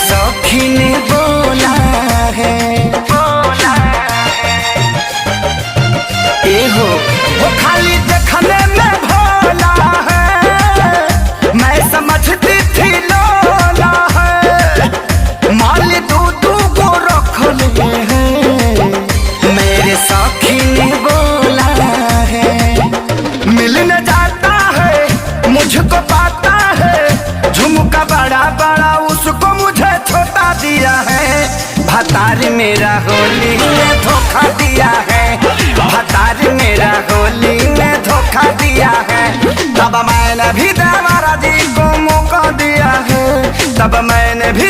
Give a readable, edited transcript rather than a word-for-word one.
सखी ने बोला है ए हो वो खाली देखने में भोला है, मैं समझती थी लोला है। माली दूधू को रख ले हैं, मेरे सखी ने बोला है। मिलने जाता है मुझको पाता है, झुमका बड़ा बड़ा उसको मुझे छोटा दिया है। भतारी मेरा होली में धोखा दिया है, भतारी मेरा होली में धोखा दिया है। तब मैंने भी देवरा जी को मौका दिया है, तब मैंने भी